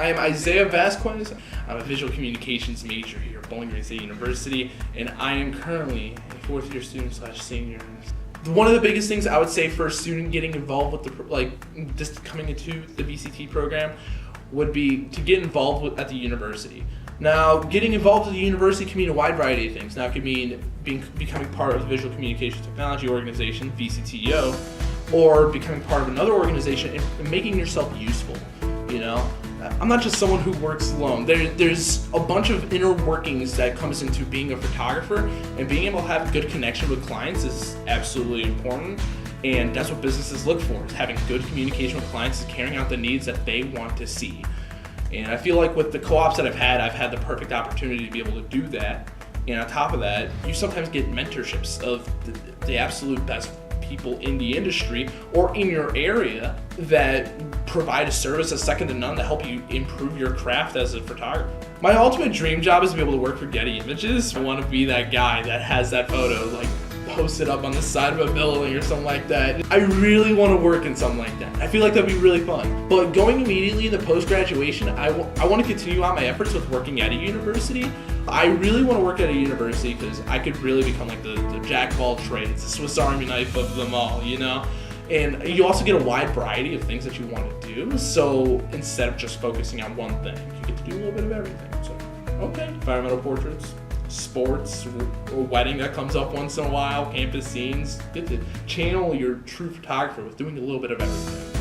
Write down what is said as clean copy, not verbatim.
I am Isaiah Vazquez. I'm a visual communications major here at Bowling Green State University, and I am currently a fourth year student / senior. One of the biggest things I would say for a student getting involved with just coming into the VCT program would be to get involved at the university. Now, getting involved at the university can mean a wide variety of things. Now, it could mean becoming part of the Visual Communication Technology Organization, VCTO, or becoming part of another organization and making yourself useful. You know, I'm not just someone who works alone. There's a bunch of inner workings that comes into being a photographer, and being able to have a good connection with clients is absolutely important. And that's what businesses look for, is having good communication with clients, is carrying out the needs that they want to see. And I feel like with the co-ops that I've had the perfect opportunity to be able to do that. And on top of that, you sometimes get mentorships of the absolute best people in the industry or in your area that provide a service that's second to none to help you improve your craft as a photographer. My ultimate dream job is to be able to work for Getty Images. I want to be that guy that has that photo posted up on the side of a building or something like that. I really want to work in something like that. I feel like that'd be really fun. But going immediately into post-graduation, I want to continue on my efforts with working at a university. I really want to work at a university because I could really become like the jack of all trades, the Swiss Army knife of them all, you know? And you also get a wide variety of things that you want to do. So instead of just focusing on one thing, you get to do a little bit of everything. So, okay, environmental portraits, sports, a wedding that comes up once in a while, campus scenes. Get to channel your true photographer with doing a little bit of everything.